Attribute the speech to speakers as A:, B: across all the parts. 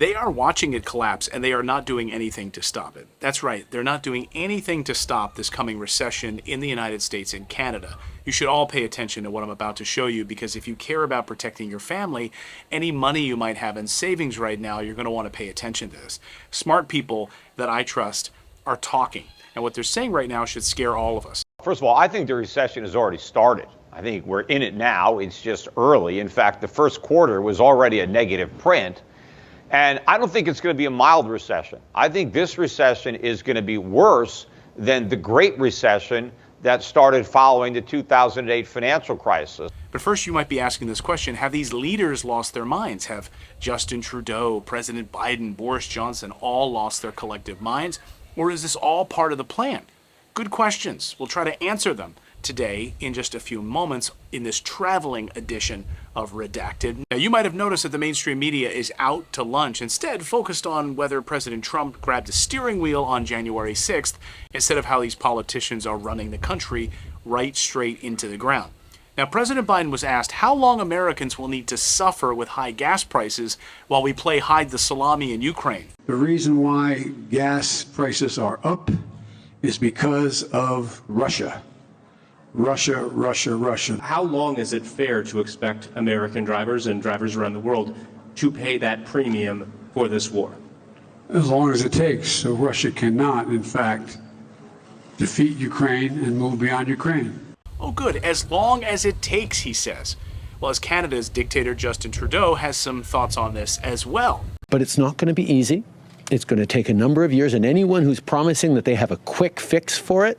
A: They are watching it collapse, and they are not doing anything to stop it. That's right, they're not doing anything to stop this coming recession in the United States and Canada. You should all pay attention to what I'm about to show you, because if you care about protecting your family, any money you might have in savings right now, you're going to want to pay attention to this. Smart people that I trust are talking, and what they're saying right now should scare all of us.
B: First of all, I think the recession has already started. I think we're in it now. It's just early. In fact, the first quarter was already a negative print. And I don't think it's going to be a mild recession. I think this recession is going to be worse than the Great Recession that started following the 2008 financial crisis.
A: But first, you might be asking this question: have these leaders lost their minds? Have Justin Trudeau, President Biden, Boris Johnson all lost their collective minds? Or is this all part of the plan? Good questions. We'll try to answer them today in just a few moments in this traveling edition of Redacted. Now, you might have noticed that the mainstream media is out to lunch, instead focused on whether President Trump grabbed a steering wheel on January 6th, instead of how these politicians are running the country right straight into the ground. Now, President Biden was asked how long Americans will need to suffer with high gas prices while we play hide the salami in Ukraine.
C: The reason why gas prices are up is because of Russia. Russia.
D: How long is it fair to expect American drivers and drivers around the world to pay that premium for this war?
C: As long as it takes. So Russia cannot, in fact, defeat Ukraine and move beyond Ukraine.
A: Oh, good. As long as it takes, he says. Well, as Canada's dictator Justin Trudeau has some thoughts on this as well.
E: But it's not going to be easy. It's going to take a number of years, and anyone who's promising that they have a quick fix for it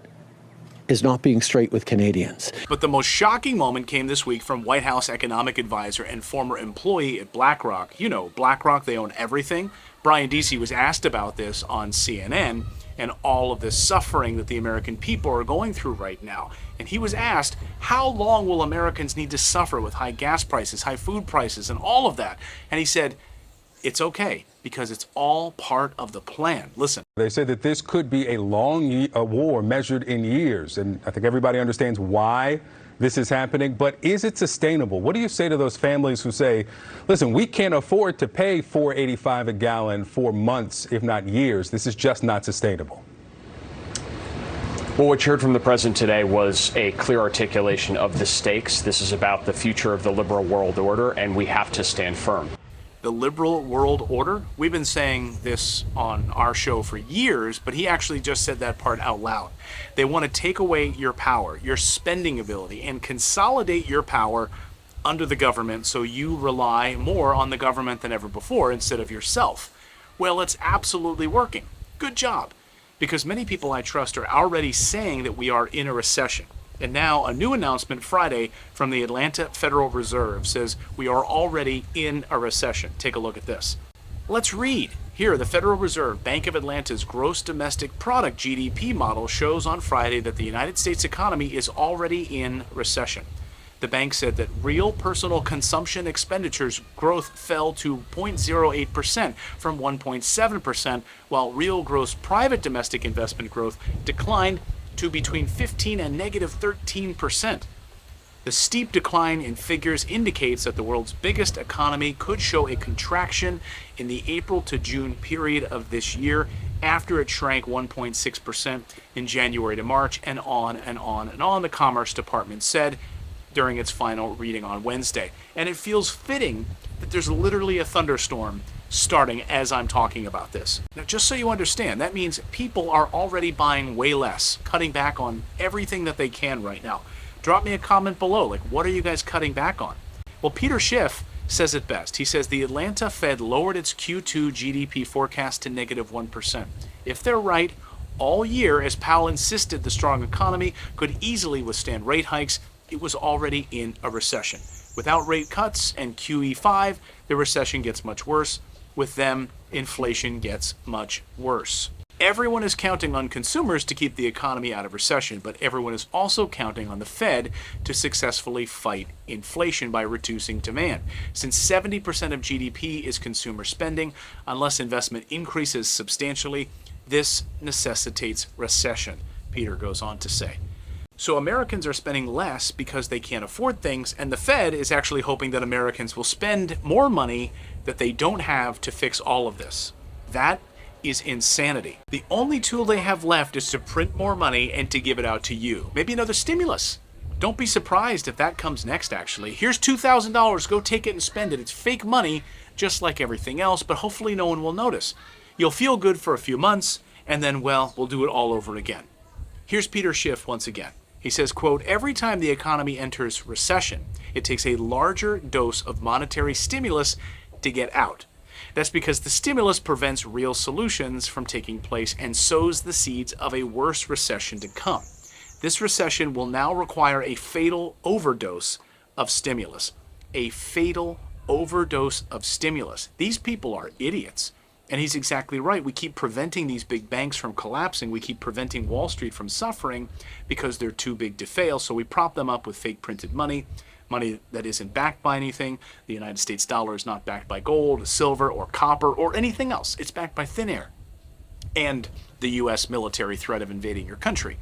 E: is not being straight with Canadians.
A: But the most shocking moment came this week from White House economic advisor and former employee at BlackRock. You know, BlackRock, they own everything. Brian Deese was asked about this on CNN and all of this suffering that the American people are going through right now. And he was asked, how long will Americans need to suffer with high gas prices, high food prices, and all of that? And he said, it's okay, because it's all part of the plan. Listen.
F: They say that this could be a long war measured in years, and I think everybody understands why this is happening, but is it sustainable? What do you say to those families who say, listen, we can't afford to pay $4.85 a gallon for months, if not years. This is just not sustainable.
G: Well, what you heard from the president today was a clear articulation of the stakes. This is about the future of the liberal world order, and we have to stand firm.
A: The liberal world order? We've been saying this on our show for years, but he actually just said that part out loud. They want to take away your power, your spending ability, and consolidate your power under the government so you rely more on the government than ever before instead of yourself. Well, it's absolutely working. Good job. Because many people I trust are already saying that we are in a recession. And now a new announcement Friday from the Atlanta Federal Reserve says we are already in a recession. Take a look at this. Let's read. Here, the Federal Reserve Bank of Atlanta's gross domestic product GDP model shows on Friday that the United States economy is already in recession. The bank said that real personal consumption expenditures growth fell to 0.08% from 1.7%, while real gross private domestic investment growth declined to between 15 and negative 13%. The steep decline in figures indicates that the world's biggest economy could show a contraction in the April to June period of this year after it shrank 1.6% in January to March, and on and on and on, the Commerce Department said during its final reading on Wednesday. And it feels fitting that there's literally a thunderstorm starting as I'm talking about this. Now, just so you understand, that means people are already buying way less, cutting back on everything that they can right now. Drop me a comment below, like, what are you guys cutting back on? Well, Peter Schiff says it best. He says the Atlanta Fed lowered its Q2 GDP forecast to negative 1%. If they're right, all year, as Powell insisted the strong economy could easily withstand rate hikes, it was already in a recession. Without rate cuts and QE5, the recession gets much worse. With them, inflation gets much worse. Everyone is counting on consumers to keep the economy out of recession, but everyone is also counting on the Fed to successfully fight inflation by reducing demand. Since 70% of GDP is consumer spending, unless investment increases substantially, this necessitates recession, Peter goes on to say. So Americans are spending less because they can't afford things, and the Fed is actually hoping that Americans will spend more money that they don't have to fix all of this. That is insanity. The only tool they have left is to print more money and to give it out to you. Maybe another stimulus. Don't be surprised if that comes next, actually. Here's $2,000, go take it and spend it. It's fake money, just like everything else, but hopefully no one will notice. You'll feel good for a few months, and then, well, we'll do it all over again. Here's Peter Schiff once again. He says, quote, every time the economy enters recession, it takes a larger dose of monetary stimulus to get out. That's because the stimulus prevents real solutions from taking place and sows the seeds of a worse recession to come. This recession will now require a fatal overdose of stimulus. A fatal overdose of stimulus. These people are idiots. And he's exactly right. We keep preventing these big banks from collapsing. We keep preventing Wall Street from suffering because they're too big to fail. So we prop them up with fake printed money, money that isn't backed by anything. The United States dollar is not backed by gold, silver, or copper, or anything else. It's backed by thin air and the U.S. military threat of invading your country.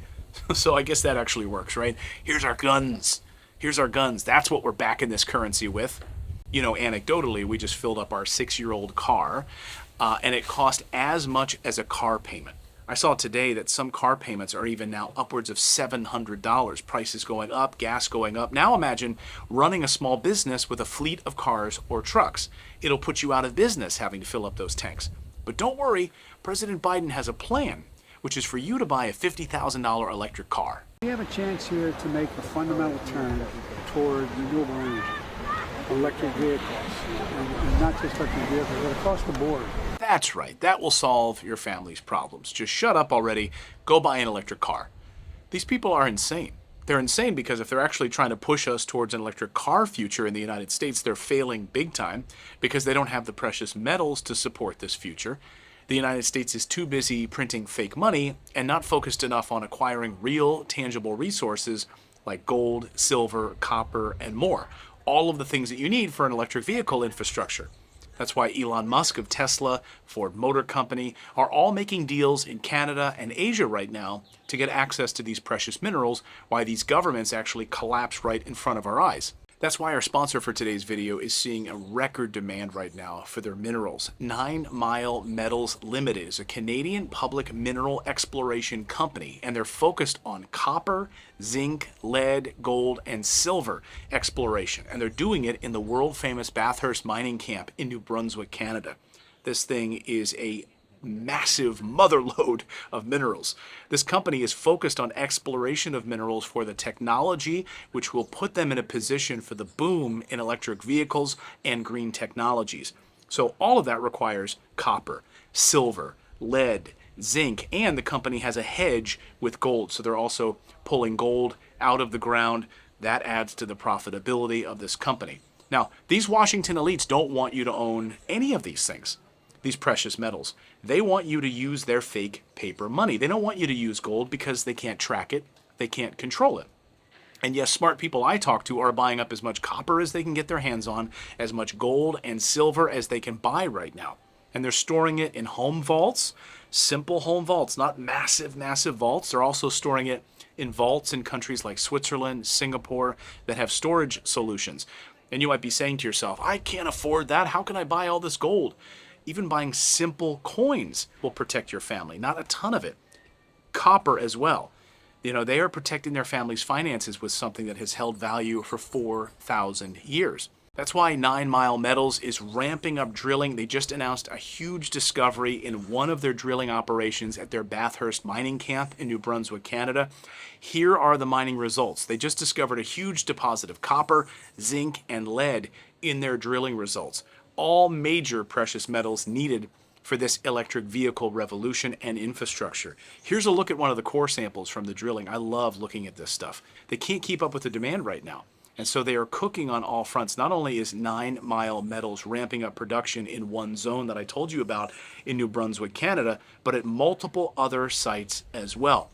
A: So I guess that actually works, right? Here's our guns. Here's our guns. That's what we're backing this currency with. You know, anecdotally, we just filled up our 6-year-old car, and it cost as much as a car payment. I saw today that some car payments are even now upwards of $700. Prices going up, gas going up. Now imagine running a small business with a fleet of cars or trucks. It'll put you out of business having to fill up those tanks. But don't worry, President Biden has a plan, which is for you to buy a $50,000 electric car.
C: We have a chance here to make a fundamental turn toward renewable energy, electric vehicles, and not just electric vehicles, but across the board.
A: That's right. That will solve your family's problems. Just shut up already. Go buy an electric car. These people are insane. They're insane because if they're actually trying to push us towards an electric car future in the United States, they're failing big time because they don't have the precious metals to support this future. The United States is too busy printing fake money and not focused enough on acquiring real, tangible resources like gold, silver, copper, and more. All of the things that you need for an electric vehicle infrastructure. That's why Elon Musk of Tesla, Ford Motor Company are all making deals in Canada and Asia right now to get access to these precious minerals, why these governments actually collapse right in front of our eyes. That's why our sponsor for today's video is seeing a record demand right now for their minerals. 9 Mile Metals Limited is a Canadian public mineral exploration company, and they're focused on copper, zinc, lead, gold, and silver exploration. And they're doing it in the world-famous Bathurst mining camp in New Brunswick, Canada. This thing is a massive motherlode of minerals. This company is focused on exploration of minerals for the technology which will put them in a position for the boom in electric vehicles and green technologies. So all of that requires copper, silver, lead, zinc, and the company has a hedge with gold. So they're also pulling gold out of the ground. That adds to the profitability of this company. Now, these Washington elites don't want you to own any of these things. These precious metals. They want you to use their fake paper money. They don't want you to use gold because they can't track it, they can't control it. And yes, smart people I talk to are buying up as much copper as they can get their hands on, as much gold and silver as they can buy right now. And they're storing it in home vaults, simple home vaults, not massive, massive vaults. They're also storing it in vaults in countries like Switzerland, Singapore, that have storage solutions. And you might be saying to yourself, I can't afford that. How can I buy all this gold? Even buying simple coins will protect your family, not a ton of it. Copper as well. You know, they are protecting their family's finances with something that has held value for 4,000 years. That's why 9 Mile Metals is ramping up drilling. They just announced a huge discovery in one of their drilling operations at their Bathurst mining camp in New Brunswick, Canada. Here are the mining results. They just discovered a huge deposit of copper, zinc, and lead in their drilling results. All major precious metals needed for this electric vehicle revolution and infrastructure. Here's a look at one of the core samples from the drilling. I love looking at this stuff. They can't keep up with the demand right now. And so they are cooking on all fronts. Not only is 9 Mile Metals ramping up production in one zone that I told you about in New Brunswick, Canada, but at multiple other sites as well.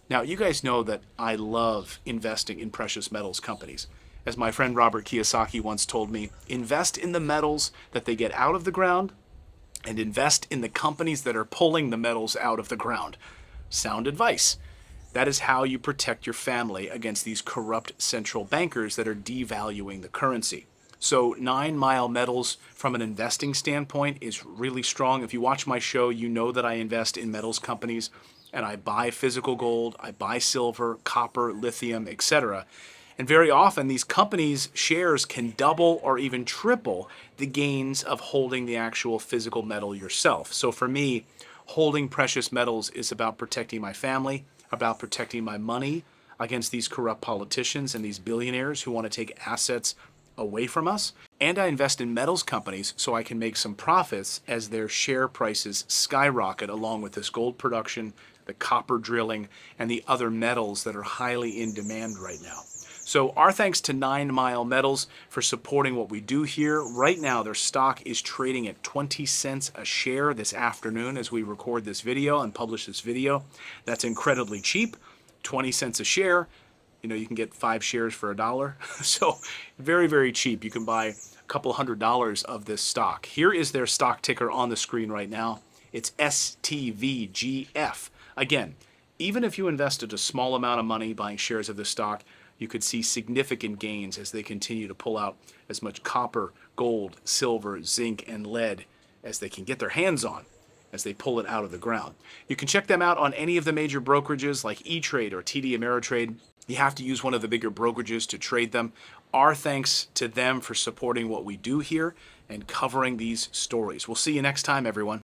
A: Now, you guys know that I love investing in precious metals companies. As my friend Robert Kiyosaki once told me, invest in the metals that they get out of the ground and invest in the companies that are pulling the metals out of the ground. Sound advice. That is how you protect your family against these corrupt central bankers that are devaluing the currency. So 9 Mile Metals from an investing standpoint is really strong. If you watch my show, you know that I invest in metals companies and I buy physical gold, I buy silver, copper, lithium, etc. And very often these companies' shares can double or even triple the gains of holding the actual physical metal yourself. So for me, holding precious metals is about protecting my family, about protecting my money against these corrupt politicians and these billionaires who want to take assets away from us. And I invest in metals companies so I can make some profits as their share prices skyrocket along with this gold production, the copper drilling, and the other metals that are highly in demand right now. So our thanks to 9 Mile Metals for supporting what we do here. Right now, their stock is trading at 20 cents a share this afternoon as we record this video and publish this video. That's incredibly cheap, 20 cents a share. You know, you can get 5 shares for $1. So very, very cheap. You can buy a couple $100 of this stock. Here is their stock ticker on the screen right now. It's STVGF. Again, even if you invested a small amount of money buying shares of this stock, you could see significant gains as they continue to pull out as much copper, gold, silver, zinc, and lead as they can get their hands on as they pull it out of the ground. You can check them out on any of the major brokerages like E-Trade or TD Ameritrade. You have to use one of the bigger brokerages to trade them. Our thanks to them for supporting what we do here and covering these stories. We'll see you next time, everyone.